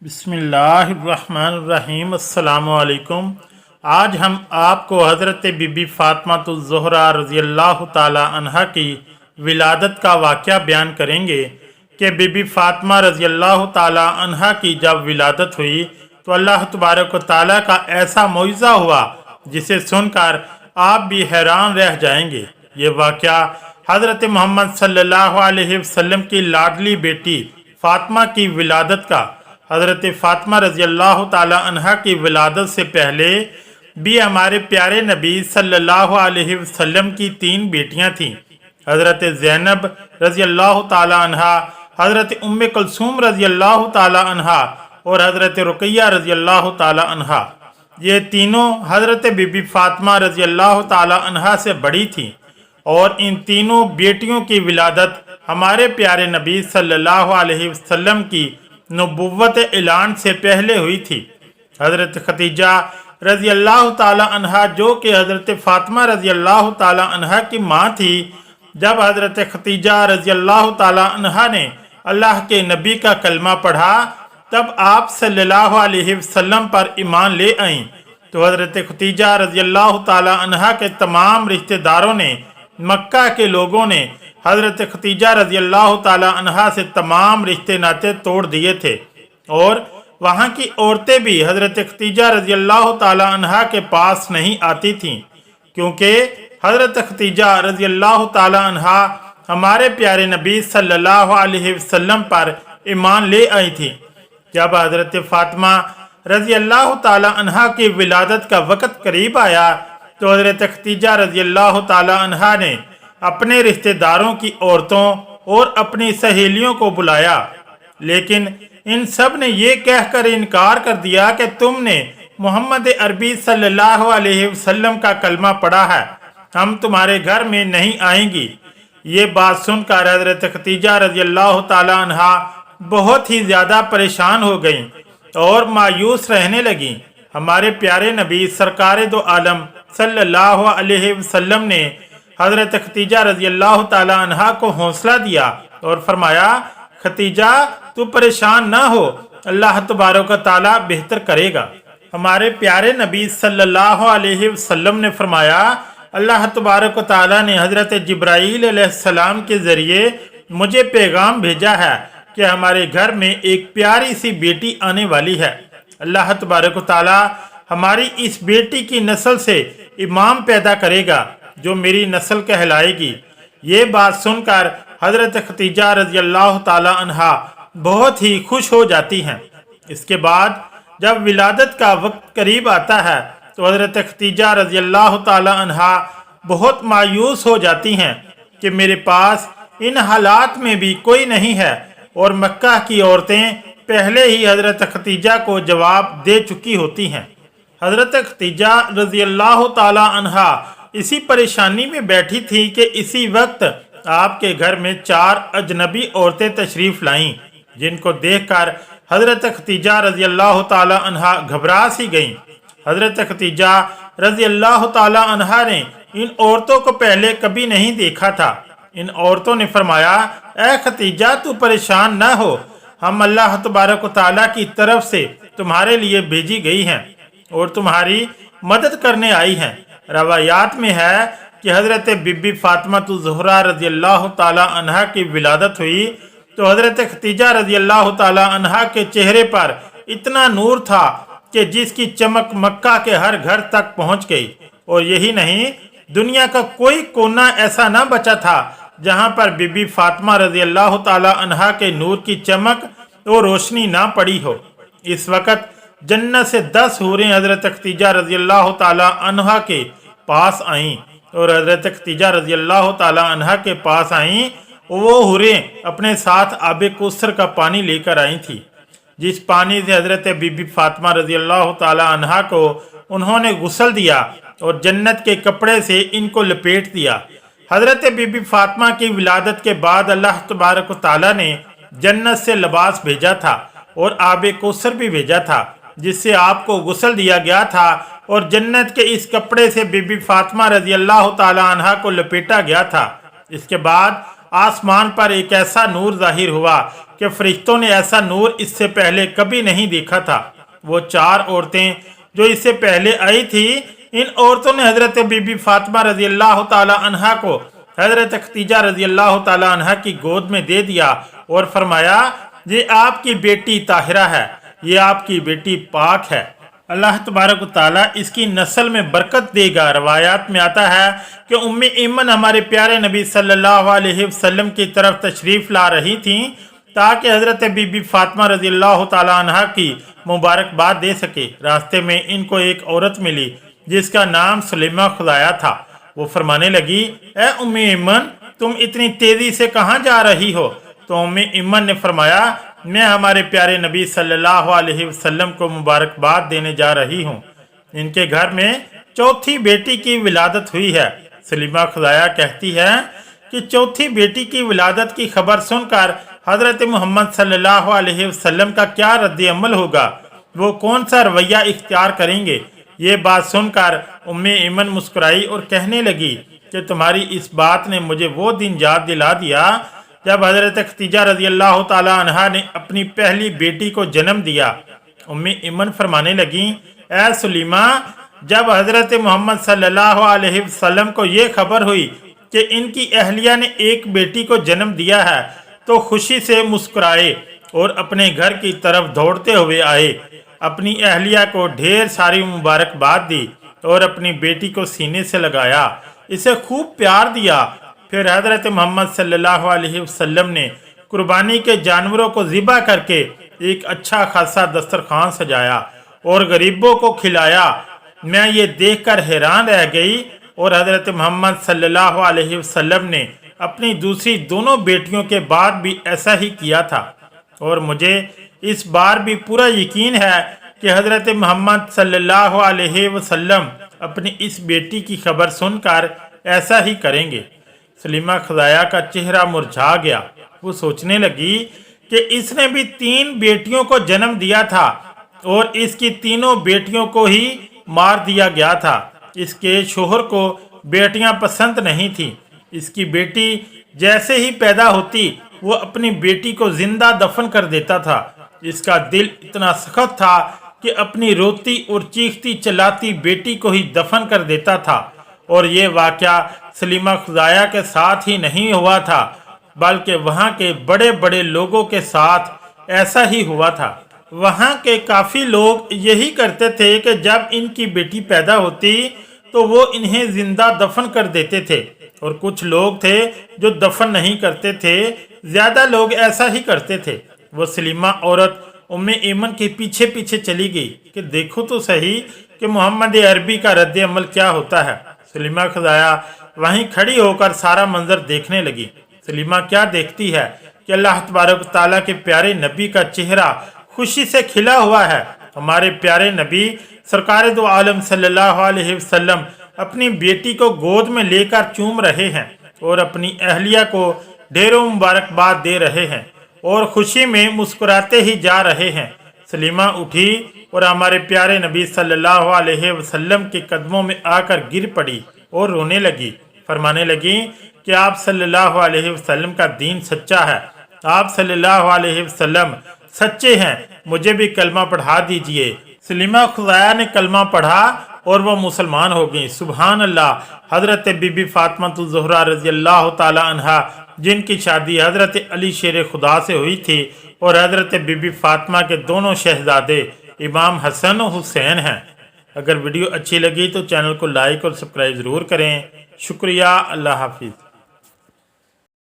बिस्मिल्लाहिर्रहमानिर्रहीम। अस्सलामुअलैकुम। आज हम आपको हज़रत बीबी फ़ातिमा रज़ियल्लाहु ताला अन्हा की विलादत का वाक़या बयान करेंगे कि बीबी फ़ातिमा रज़ियल्लाहु ताला अन्हा की जब विलादत हुई तो अल्लाह तबारक व ताला का ऐसा मौइज़ा हुआ जिसे सुनकर आप भी हैरान रह जाएंगे। ये वाक़या हज़रत मोहम्मद सल्लल्लाहु अलैहि वसल्लम की लाडली बेटी फ़ातिमा की विलादत का। हज़रत फ़ातिमा रज़ियल्लाहु ताला अन्हा की विलादत से पहले भी हमारे प्यारे नबी सल्लल्लाहु अलैहि वसल्लम की 3 बेटियां थीं। हज़रत ज़ैनब रज़ियल्लाहु ताला अन्हा, हज़रत उम्मे कुलसूम रज़ियल्लाहु ताला अन्हा और हज़रत रुक़ैया रज़ियल्लाहु ताला अन्हा। ये तीनों हज़रत बीबी फ़ातिमा रज़ियल्लाहु ताला अन्हा से बड़ी थीं और इन तीनों बेटियों की विलादत हमारे प्यारे नबी सल्लल्लाहु अलैहि वसल्लम की नबुव्वत ऐलान से पहले हुई थी। हज़रत खतीजा रज़ी अल्लाह ताला अन्हा जो कि हज़रत फ़ातिमा रज़ी अल्लाह ताला अन्हा की माँ थी, जब हज़रत खतीजा रज़ी अल्लाह ताला अन्हा ने अल्लाह के नबी का कलमा पढ़ा तब आप सल्लल्लाहु अलैहि वसल्लम पर ईमान ले आईं। तो हज़रत खतीजा रज़ी अल्लाह ताला अन्हा के तमाम रिश्तेदारों ने, मक्का के लोगों ने हज़रत खतीजा रज़ी अल्लाह ताला अन्हा से तमाम रिश्ते नाते तोड़ दिए थे और वहाँ की औरतें भी हज़रत खतीजा रज़ी अल्लाह ताला अन्हा के पास नहीं आती थीं, क्योंकि हज़रत खतीजा रज़ी अल्लाह ताला अन्हा हमारे प्यारे नबी सल्लल्लाहु अलैहि वसल्लम पर ईमान ले आई थी। जब हज़रत फ़ातिमा रज़ी अल्लाह ताला अन्हा की विलादत का वक़्त करीब आया तो हज़रत खतीजा रज़ी अल्लाह ताला अन्हा ने अपने रिश्तेदारों की औरतों और अपनी सहेलियों को बुलाया, लेकिन इन सब ने ये कहकर इनकार कर दिया कि तुमने मोहम्मद अरबी सल्लल्लाहु अलैहि वसल्लम का कलमा पढ़ा है, हम तुम्हारे घर में नहीं आएंगी। ये बात सुनकर हज़रत खतीजा रज़ी अल्लाह ताला अन्हा बहुत ही ज़्यादा परेशान हो गईं और मायूस रहने लगीं। हमारे प्यारे नबी सरकार दो आलम सल्लल्लाहु अलैहि वसल्लम ने हज़रत खतीजा रज़ी अल्लाह ताला अन्हा को हौसला दिया और फरमाया, खतीजा तू परेशान ना हो, अल्लाह तबारक व ताला बेहतर करेगा। हमारे प्यारे नबी सल्लल्लाहु अलैहि वसल्लम ने फरमाया, अल्लाह तबारक व ताला ने हज़रत जिब्राईल अलैहिस्सलाम के ज़रिए मुझे पैगाम भेजा है कि हमारे घर में एक प्यारी सी बेटी आने वाली है। अल्लाह तबारक व ताला हमारी इस बेटी की नस्ल से इमाम पैदा करेगा जो मेरी नस्ल कहलाएगी। ये बात सुनकर हज़रत खतीजा रज़ी अल्लाह ताला अन्हा बहुत ही खुश हो जाती हैं। इसके बाद जब विलादत का वक्त करीब आता है तो हज़रत खतीजा रज़ी अल्लाह ताला अन्हा बहुत मायूस हो जाती हैं कि मेरे पास इन हालात में भी कोई नहीं है, और मक्का की औरतें पहले ही हज़रत खतीजा को जवाब दे चुकी होती हैं। हज़रत खतीजा रज़ी अल्लाह ताला अन्हा इसी परेशानी में बैठी थी कि इसी वक्त आपके घर में 4 अजनबी औरतें तशरीफ़ लाईं, जिनको देखकर हज़रत खतीजा रज़ी अल्लाह ताला अन्हा घबरा सी गईं। हज़रत खतीजा रज़ी अल्लाह ताला अन्हा ने इन औरतों को पहले कभी नहीं देखा था। इन औरतों ने फरमाया, ए खतीजा तू परेशान न हो, हम अल्लाह तबारक व ताला की तरफ से तुम्हारे लिए भेजी गई हैं और तुम्हारी मदद करने आई हैं। रवायात में है कि हज़रत बीबी फ़ातिमा रज़ी अल्लाह ताला अन्हा की विलादत हुई तो हज़रत खतीजा रज़ी अल्लाह ताला अन्हा के चेहरे पर इतना नूर था कि जिसकी चमक मक्का के हर घर तक पहुंच गई, और यही नहीं दुनिया का कोई कोना ऐसा न बचा था जहां पर बीबी फ़ातिमा रज़ी अल्लाह ताला अन्हा के नूर की चमक और रोशनी ना पड़ी हो। इस वक़्त जन्नत से 10 हूरें हज़रत खतीजा रज़ी अल्लाह ताला अन्हा के पास आईं, और हज़रत खतीजा रज़ी अल्लाह ताला अन्हा के पास आईं वो हूरें अपने साथ आबे कौसर का पानी लेकर आई थी, जिस पानी से हज़रत बीबी फ़ातिमा रज़ी अल्लाह ताला अन्हा को उन्होंने गुस्ल दिया और जन्नत के कपड़े से इनको लपेट दिया। हज़रत बीबी फ़ातिमा की विलादत के बाद अल्लाह तबारक व ताला ने जन्नत से लिबास भेजा था और आबे कौसर भी भेजा था, जिससे आपको गुस्ल दिया गया था, और जन्नत के इस कपड़े से बीबी फ़ातिमा रज़ी अल्लाह ताला अन्हा को लपेटा गया था। इसके बाद आसमान पर एक ऐसा नूर जाहिर हुआ कि फरिश्तों ने ऐसा नूर इससे पहले कभी नहीं देखा था। वो 4 औरतें जो इससे पहले आई थी, इन औरतों ने हजरत बीबी फातिमा रजी अल्लाह ताला अन्हा को हजरत खदीजा रजी अल्लाह ताला अन्हा की गोद में दे दिया और फरमाया, ये आपकी बेटी ताहिरा है, ये आपकी बेटी पाक है, अल्लाह तबारक ताला इसकी नस्ल में बरकत देगा। रवायात में आता है कि उम्मे ईमन हमारे प्यारे नबी सल्लल्लाहु अलैहि वसल्लम की तरफ तशरीफ़ ला रही थीं ताकि हज़रत बीबी फातिमा रज़ी अल्लाह ताला अन्हा की मुबारकबाद दे सके। रास्ते में इनको एक औरत मिली जिसका नाम सलीमा खुदाया था। वो फरमाने लगी, ए उम्मे ईमन, तुम इतनी तेज़ी से कहाँ जा रही हो? तो उम्मे ईमन ने फरमाया, मैं हमारे प्यारे नबी सल्लल्लाहु अलैहि वसल्लम को मुबारकबाद देने जा रही हूँ। इनके घर में चौथी बेटी की विलादत हुई है। सलीमा खुदाया कहती है कि चौथी बेटी की विलादत की खबर सुनकर हज़रत मोहम्मद सल्लल्लाहु अलैहि वसल्लम का क्या रद्द अमल होगा, वो कौन सा रवैया इख्तियार करेंगे। ये बात सुनकर उम्मे ईमन मुस्कुराई और कहने लगी कि तुम्हारी इस बात ने मुझे वो दिन याद दिला दिया जब हज़रत खदीजा रज़ी अल्लाह ताला अन्हा ने अपनी पहली बेटी को जन्म दिया। उम्मे ईमन फरमाने लगी, ए सलीमा, जब हज़रत मोहम्मद सल्लल्लाहु अलैहि वसल्लम को ये खबर हुई कि इनकी अहलिया ने एक बेटी को जन्म दिया है तो खुशी से मुस्कुराए और अपने घर की तरफ दौड़ते हुए आए। अपनी अहलिया को ढेर सारी मुबारकबाद दी और अपनी बेटी को सीने से लगाया, इसे खूब प्यार दिया। फिर हज़रत मोहम्मद सल्लल्लाहु अलैहि वसल्लम ने कुर्बानी के जानवरों को ज़िबा करके एक अच्छा खासा दस्तरखान सजाया और गरीबों को खिलाया। मैं ये देखकर हैरान रह गई और हज़रत मोहम्मद सल्लल्लाहु अलैहि वसल्लम ने अपनी दूसरी दोनों बेटियों के बाद भी ऐसा ही किया था। और मुझे इस बार भी पूरा यकीन है कि हज़रत मोहम्मद सल्लल्लाहु अलैहि वसल्लम अपनी इस बेटी की खबर सुनकर ऐसा ही करेंगे। सलीमा खुदाया का चेहरा मुरझा गया। वो सोचने लगी कि इसने भी 3 बेटियों को जन्म दिया था और इसकी तीनों बेटियों को ही मार दिया गया था। इसके शोहर को बेटियां पसंद नहीं थी। इसकी बेटी जैसे ही पैदा होती वो अपनी बेटी को जिंदा दफन कर देता था। इसका दिल इतना सख्त था कि अपनी रोती और चीखती चिल्लाती बेटी को ही दफन कर देता था। और ये वाक़या सलीमा खुदाया के साथ ही नहीं हुआ था बल्कि वहाँ के बड़े बड़े लोगों के साथ ऐसा ही हुआ था। वहाँ के काफ़ी लोग यही करते थे कि जब इनकी बेटी पैदा होती तो वो इन्हें जिंदा दफन कर देते थे, और कुछ लोग थे जो दफन नहीं करते थे। ज़्यादा लोग ऐसा ही करते थे। वो सलीमा औरत उम्मे ईमन के पीछे पीछे चली गई कि देखो तो सही कि मोहम्मद अरबी का रद्द अमल क्या होता है। सलीमा खुदाया वहीं खड़ी होकर सारा मंजर देखने लगी। सलीमा क्या देखती है कि अल्लाह तबारक ताला के प्यारे नबी का चेहरा खुशी से खिला हुआ है। हमारे प्यारे नबी सरकार दो आलम सल्लल्लाहु अलैहि वसल्लम अपनी बेटी को गोद में लेकर चूम रहे हैं और अपनी अहलिया को ढेरों मुबारकबाद दे रहे हैं और खुशी में मुस्कुराते ही जा रहे हैं। सलीमा उठी और हमारे प्यारे नबी सल्लल्लाहु अलैहि वसल्लम के कदमों में आकर गिर पड़ी और रोने लगी। फरमाने लगी कि आप सल्लल्लाहु अलैहि वसल्लम का दीन सच्चा है, आप सल्लल्लाहु अलैहि वसल्लम सच्चे हैं, मुझे भी कलमा पढ़ा दीजिए। सलीमा खुदाया ने कलमा पढ़ा और वो मुसलमान हो गई। सुबहान अल्लाह। हज़रत बीबी फातिमा ज़ोहरा रज़ी अल्लाह ताला अन्हा जिनकी शादी हज़रत अली शेर खुदा से हुई थी और हज़रत बीबी फातिमा के दोनों शहजादे इमाम हसन और हुसैन हैं। अगर वीडियो अच्छी लगी तो चैनल को लाइक और सब्सक्राइब ज़रूर करें। शुक्रिया। अल्लाह हाफिज़।